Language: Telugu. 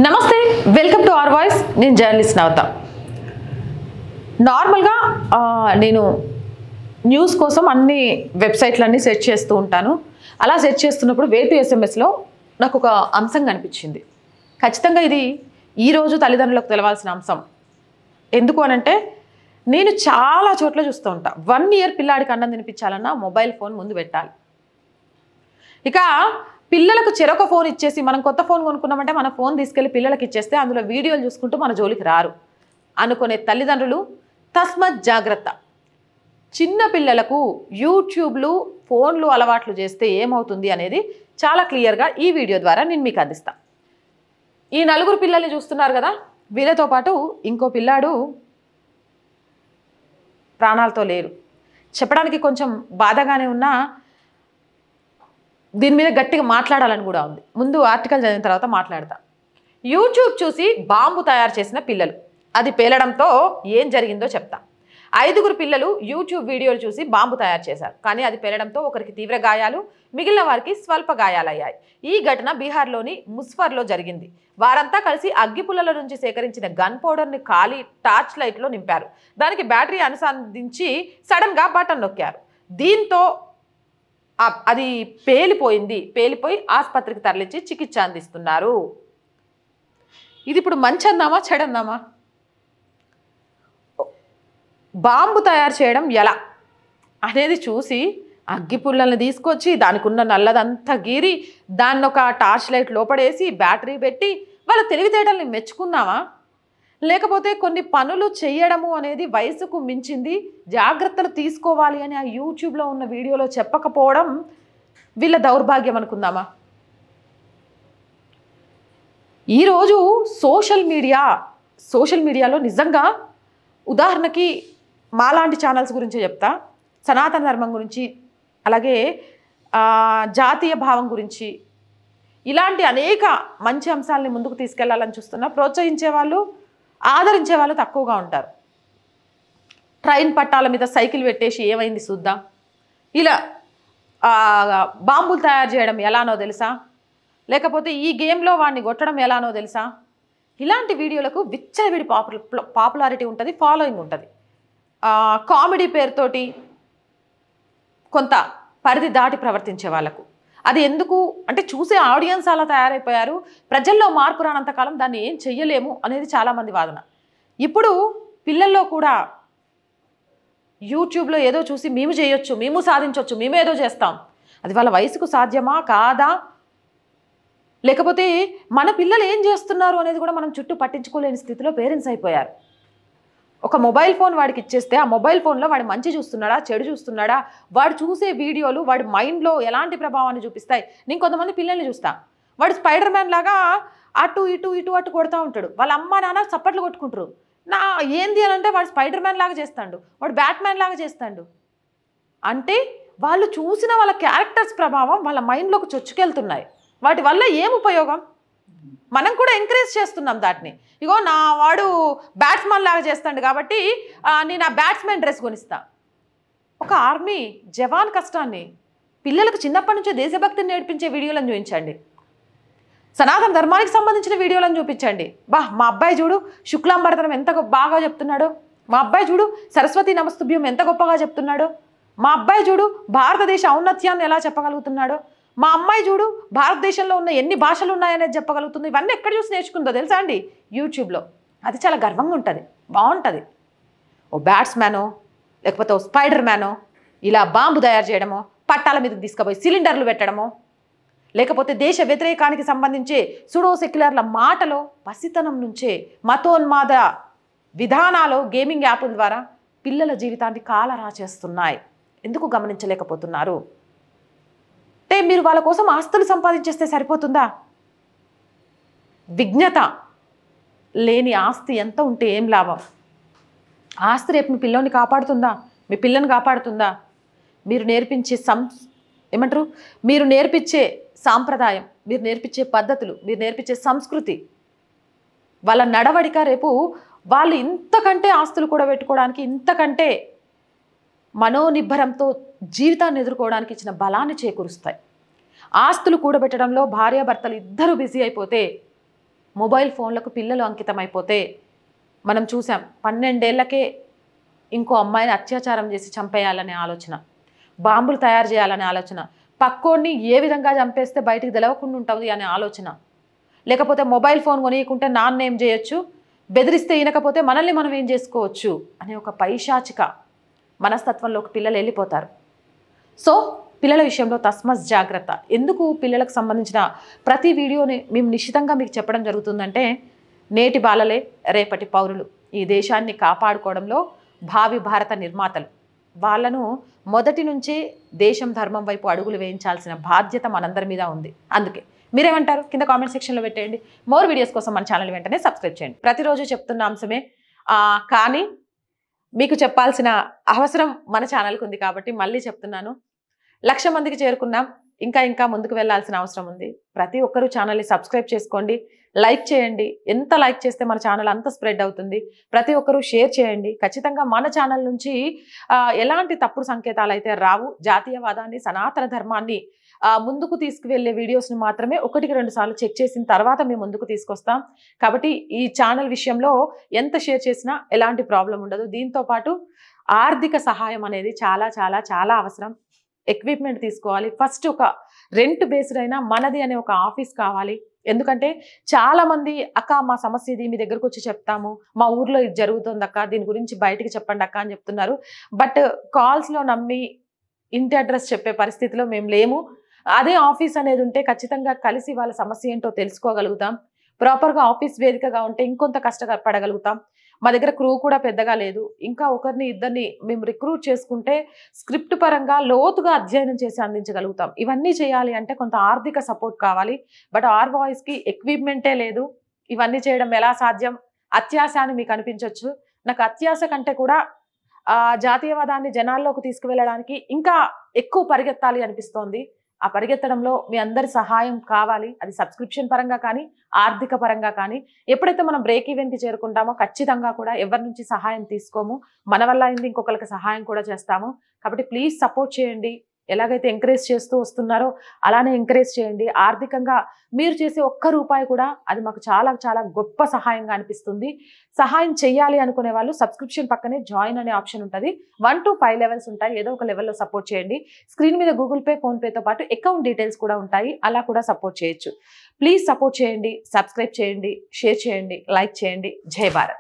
నమస్తే వెల్కమ్ టు అవర్ వాయిస్ నేను జర్నలిస్ట్ నవత నార్మల్గా నేను న్యూస్ కోసం అన్ని వెబ్సైట్లన్నీ సెర్చ్ చేస్తూ ఉంటాను అలా సెర్చ్ చేస్తున్నప్పుడు వే టు ఎస్ఎంఎస్లో నాకు ఒక అంశం కనిపించింది ఖచ్చితంగా ఇది ఈరోజు తల్లిదండ్రులకు తెలవాల్సిన అంశం ఎందుకు అనంటే నేను చాలా చోట్ల చూస్తూ ఉంటా 1 ఇయర్ పిల్లాడికి అన్నం తినిపించాలన్నా మొబైల్ ఫోన్ ముందు పెట్టాలి ఇక పిల్లలకు చెరొక ఫోన్ ఇచ్చేసి మనం కొత్త ఫోన్ కొనుక్కున్నామంటే మన ఫోన్ తీసుకెళ్లి పిల్లలకి ఇచ్చేస్తే అందులో వీడియోలు చూసుకుంటూ మన జోలికి రారు అనుకునే తల్లిదండ్రులు తస్మత్ జాగ్రత్త చిన్న పిల్లలకు యూట్యూబ్లు ఫోన్లు అలవాట్లు చేస్తే ఏమవుతుంది అనేది చాలా క్లియర్గా ఈ వీడియో ద్వారా నేను మీకు అందిస్తా ఈ 4 పిల్లల్ని చూస్తున్నారు కదా వీళ్ళతో పాటు ఇంకో పిల్లాడు ప్రాణాలతో లేరు చెప్పడానికి కొంచెం బాధగానే ఉన్నా దీని మీద గట్టిగా మాట్లాడాలని కూడా ఉంది ముందు ఆర్టికల్ చదివిన తర్వాత మాట్లాడతా యూట్యూబ్ చూసి బాంబు తయారు చేసిన పిల్లలు అది పేలడంతో ఏం జరిగిందో చెప్తా 5 పిల్లలు యూట్యూబ్ వీడియోలు చూసి బాంబు తయారు చేశారు కానీ అది పేలడంతో ఒకరికి తీవ్ర గాయాలు మిగిలిన వారికి స్వల్ప గాయాలయ్యాయి ఈ ఘటన బీహార్లోని ముస్ఫర్లో జరిగింది వారంతా కలిసి అగ్గిపుల్లల నుంచి సేకరించిన గన్ పౌడర్ని ఖాళీ టార్చ్ లైట్లో నింపారు దానికి బ్యాటరీ అనుసంధించి సడన్గా బటన్ నొక్కారు దీంతో అది పేలిపోయి ఆసుపత్రికి తరలించి చికిత్స అందిస్తున్నారు ఇది ఇప్పుడు మంచి అందామా చెడందామా బాంబు తయారు చేయడం ఎలా అనేది చూసి అగ్గిపుల్లల్ని తీసుకొచ్చి దానికి ఉన్న నల్లదంతా గీరి దాన్ని ఒక టార్చ్ లైట్ లోపడేసి బ్యాటరీ పెట్టి వాళ్ళ తెలివితేటల్ని మెచ్చుకుందామా లేకపోతే కొన్ని పనులు చేయడము అనేది వయసుకు మించింది జాగ్రత్తలు తీసుకోవాలి అని ఆ యూట్యూబ్లో ఉన్న వీడియోలో చెప్పకపోవడం వీళ్ళ దౌర్భాగ్యం అనుకుందామా ఈరోజు సోషల్ మీడియాలో నిజంగా ఉదాహరణకి మాలాంటి ఛానల్స్ గురించి చెప్తా సనాతన ధర్మం గురించి అలాగే జాతీయ భావం గురించి ఇలాంటి అనేక మంచి అంశాలని ముందుకు తీసుకెళ్లాలని చూస్తున్నా ప్రోత్సహించే వాళ్ళు ఆదరించే వాళ్ళు తక్కువగా ఉంటారు ట్రైన్ పట్టాల మీద సైకిల్ పెట్టేసి ఏమైంది చూద్దాం ఇలా బాంబులు తయారు చేయడం ఎలానో తెలుసా లేకపోతే ఈ గేమ్లో వాడిని కొట్టడం ఎలానో తెలుసా ఇలాంటి వీడియోలకు విచ్చలవిడి పాపులారిటీ ఉంటుంది ఫాలోయింగ్ ఉంటుంది కామెడీ పేరుతోటి కొంత పరిధి దాటి ప్రవర్తించే వాళ్ళకు అది ఎందుకు అంటే చూసే ఆడియన్స్ అలా తయారైపోయారు ప్రజల్లో మార్పు రానంతకాలం దాన్ని ఏం చెయ్యలేము అనేది చాలామంది వాదన ఇప్పుడు పిల్లల్లో కూడా యూట్యూబ్లో ఏదో చూసి మేము చేయొచ్చు మేము సాధించవచ్చు మేము ఏదో చేస్తాం అది వాళ్ళ వయసుకు సాధ్యమా కాదా లేకపోతే మన పిల్లలు ఏం చేస్తున్నారు అనేది కూడా మనం చుట్టూ పట్టించుకోలేని స్థితిలో పేరెంట్స్ అయిపోయారు ఒక మొబైల్ ఫోన్ వాడికి ఇచ్చేస్తే ఆ మొబైల్ ఫోన్లో వాడు మంచి చూస్తున్నాడా చెడు చూస్తున్నాడా వాడు చూసే వీడియోలు వాడి మైండ్లో ఎలాంటి ప్రభావాన్ని చూపిస్తాయి నేను కొంతమంది పిల్లల్ని చూస్తా వాడు స్పైడర్ మ్యాన్ లాగా అటు అటు కొడుతూ ఉంటాడు వాళ్ళ అమ్మ నాన్న చప్పట్లు కొట్టుకుంటారు నా ఏంది అని అంటే వాడు స్పైడర్ మ్యాన్ లాగా చేస్తాడు వాడు బ్యాట్ మ్యాన్ లాగా చేస్తాడు అంటే వాళ్ళు చూసిన వాళ్ళ క్యారెక్టర్స్ ప్రభావం వాళ్ళ మైండ్లోకి చొచ్చుకెళ్తున్నాయి వాటి వల్ల ఏం ఉపయోగం మనం కూడా ఎంకరేజ్ చేస్తున్నాం దాటిని ఇగో నా వాడు బ్యాట్స్మెన్ లాగా చేస్తాడు కాబట్టి నేను ఆ బ్యాట్స్మెన్ డ్రెస్ కొనిస్తా ఒక ఆర్మీ జవాన్ కష్టాన్ని పిల్లలకు చిన్నప్పటి నుంచే దేశభక్తిని నేర్పించే వీడియోలను చూపించండి సనాతన ధర్మానికి సంబంధించిన వీడియోలను చూపించండి మా అబ్బాయి చూడు శుక్లాంబరతనం ఎంత బాగా చెప్తున్నాడో మా అబ్బాయి చూడు సరస్వతి నమస్తుభ్యం ఎంత గొప్పగా చెప్తున్నాడో మా అబ్బాయి చూడు భారతదేశ ఔన్నత్యాన్ని ఎలా చెప్పగలుగుతున్నాడో మా అమ్మాయి చూడు భారతదేశంలో ఉన్న ఎన్ని భాషలు ఉన్నాయనేది చెప్పగలుగుతుంది ఇవన్నీ ఎక్కడ చూసి నేర్చుకుందో తెలుసా అండి యూట్యూబ్లో అది చాలా గర్వంగా ఉంటుంది బాగుంటుంది ఓ బ్యాట్స్మ్యానో లేకపోతే ఓ స్పైడర్ మ్యానో ఇలా బాంబు తయారు చేయడమో పట్టాల మీదకి తీసుకుపోయి సిలిండర్లు పెట్టడమో లేకపోతే దేశ వ్యతిరేకానికి సంబంధించే సుడో సెక్యులర్ల మాటలో పసితనం నుంచే మతోన్మాద విధానాలు గేమింగ్ యాప్ల ద్వారా పిల్లల జీవితాన్ని కాలరా చేస్తున్నాయి ఎందుకు గమనించలేకపోతున్నారు అంటే మీరు వాళ్ళ కోసం ఆస్తులు సంపాదించేస్తే సరిపోతుందా విజ్ఞత లేని ఆస్తి ఎంత ఉంటే ఏం లాభం ఆస్తి రేపు మీ పిల్లని కాపాడుతుందా మీ పిల్లని కాపాడుతుందా మీరు నేర్పించే ఏమంటారు మీరు నేర్పించే సాంప్రదాయం మీరు నేర్పించే పద్ధతులు మీరు నేర్పించే సంస్కృతి వాళ్ళ నడవడిక రేపు వాళ్ళు ఇంతకంటే ఆస్తులు కూడా పెట్టుకోవడానికి ఇంతకంటే మనోనిబ్బరంతో జీవితాన్ని ఎదుర్కోవడానికి ఇచ్చిన బలాన్ని చేకూరుస్తాయి ఆస్తులు కూడబెట్టడంలో భార్యాభర్తలు ఇద్దరు బిజీ అయిపోతే మొబైల్ ఫోన్లకు పిల్లలు అంకితమైపోతే మనం చూసాం 12 ఏళ్లకే ఇంకో అమ్మాయిని అత్యాచారం చేసి చంపేయాలనే ఆలోచన, బాంబులు తయారు చేయాలనే ఆలోచన, పక్కోడిని ఏ విధంగా చంపేస్తే బయటికి తెలవకుండా ఉంటుంది అనే ఆలోచన, లేకపోతే మొబైల్ ఫోన్ కొనియకుంటే నాన్న ఏం చేయొచ్చు, బెదిరిస్తే ఈనకపోతే మనల్ని మనం ఏం చేసుకోవచ్చు అనే ఒక పైశాచిక మనస్తత్వంలోకి పిల్లలు వెళ్ళిపోతారు. సో పిల్లల విషయంలో తస్మస్ జాగ్రత్త. ఎందుకు పిల్లలకు సంబంధించిన ప్రతి వీడియోని మేము నిశ్చితంగా మీకు చెప్పడం జరుగుతుందంటే, నేటి బాలలే రేపటి పౌరులు. ఈ దేశాన్ని కాపాడుకోవడంలో భావి భారత నిర్మాతలు. వాళ్ళను మొదటి నుంచే దేశం ధర్మం వైపు అడుగులు వేయించాల్సిన బాధ్యత మనందరి మీద ఉంది. అందుకే మీరేమంటారు కింద కామెంట్ సెక్షన్లో పెట్టేయండి. మోర్ వీడియోస్ కోసం మన ఛానల్ వెంటనే సబ్స్క్రైబ్ చేయండి. ప్రతిరోజు చెప్తున్న అంశమే, కానీ మీకు చెప్పాల్సిన అవసరం మన ఛానల్కి ఉంది కాబట్టి మళ్ళీ చెప్తున్నాను. 1,00,000 మందికి చేరుకున్నాం. ఇంకా ముందుకు వెళ్ళాల్సిన అవసరం ఉంది. ప్రతి ఒక్కరూ ఛానల్ని సబ్స్క్రైబ్ చేసుకోండి, లైక్ చేయండి. ఎంత లైక్ చేస్తే మన ఛానల్ అంత స్ప్రెడ్ అవుతుంది. ప్రతి ఒక్కరూ షేర్ చేయండి. ఖచ్చితంగా మన ఛానల్ నుంచి ఎలాంటి తప్పుడు సంకేతాలు అయితే రావు. జాతీయవాదాన్ని, సనాతన ధర్మాన్ని ముందుకు తీసుకువెళ్ళే వీడియోస్ని మాత్రమే 1-2 సార్లు చెక్ చేసిన తర్వాత మేము ముందుకు తీసుకొస్తాం. కాబట్టి ఈ ఛానల్ విషయంలో ఎంత షేర్ చేసినా ఎలాంటి ప్రాబ్లం ఉండదు. దీంతో పాటు ఆర్థిక సహాయం అనేది చాలా చాలా చాలా అవసరం. ఎక్విప్మెంట్ తీసుకోవాలి. ఫస్ట్ ఒక రెంట్ బేస్డ్ అయినా మనది అనే ఒక ఆఫీస్ కావాలి. ఎందుకంటే చాలామంది అక్క మా సమస్య ఇది, మీ దగ్గరకు వచ్చి చెప్తాము, మా ఊర్లో ఇది జరుగుతుంది అక్క, దీని గురించి బయటికి చెప్పండి అక్క అని చెప్తున్నారు. బట్ కాల్స్లో నమ్మి ఇంటి అడ్రస్ చెప్పే పరిస్థితిలో మేము లేము. అదే ఆఫీస్ అనేది ఉంటే ఖచ్చితంగా కలిసి వాళ్ళ సమస్య ఏంటో తెలుసుకోగలుగుతాం. ప్రాపర్గా ఆఫీస్ వేదికగా ఉంటే ఇంకొంత కష్టపడగలుగుతాం. మా దగ్గర క్రూ కూడా పెద్దగా లేదు. ఇంకా ఒకరిని ఇద్దరిని మేము రిక్రూట్ చేసుకుంటే స్క్రిప్ట్ పరంగా లోతుగా అధ్యయనం చేసి అందించగలుగుతాం. ఇవన్నీ చేయాలి అంటే కొంత ఆర్థిక సపోర్ట్ కావాలి. బట్ ఆర్ వాయిస్కి ఎక్విప్మెంటే లేదు. ఇవన్నీ చేయడం ఎలా సాధ్యం? అత్యాశ అని మీకు అనిపించవచ్చు. నాకు అత్యాశ కంటే కూడా జాతీయవాదాన్ని జనాల్లోకి తీసుకువెళ్ళడానికి ఇంకా ఎక్కువ పరిగెత్తాలి అనిపిస్తోంది. ఆ పరిగెత్తడంలో మీ అందరి సహాయం కావాలి. అది సబ్స్క్రిప్షన్ పరంగా కానీ, ఆర్థిక పరంగా కానీ. ఎప్పుడైతే మనం బ్రేక్ ఈవెన్కి చేరుకుంటామో ఖచ్చితంగా కూడా ఎవరి నుంచి సహాయం తీసుకోము. మన వల్ల అయింది ఇంకొకరికి సహాయం కూడా చేస్తాము. కాబట్టి ప్లీజ్ సపోర్ట్ చేయండి. ఎలాగైతే ఎంకరేజ్ చేస్తూ వస్తున్నారో అలానే ఎంకరేజ్ చేయండి. ఆర్థికంగా మీరు చేసే ఒక్క రూపాయి కూడా అది మాకు చాలా చాలా గొప్ప సహాయంగా అనిపిస్తుంది. సహాయం చేయాలి అనుకునే వాళ్ళు సబ్స్క్రిప్షన్ పక్కనే జాయిన్ అనే ఆప్షన్ ఉంటుంది. 1 to 5 లెవెల్స్ ఉంటాయి. ఏదో ఒక లెవెల్లో సపోర్ట్ చేయండి. స్క్రీన్ మీద గూగుల్ పే, ఫోన్పేతో పాటు అకౌంట్ డీటెయిల్స్ కూడా ఉంటాయి. అలా కూడా సపోర్ట్ చేయొచ్చు. ప్లీజ్ సపోర్ట్ చేయండి, సబ్స్క్రైబ్ చేయండి, షేర్ చేయండి, లైక్ చేయండి. జై భారత్.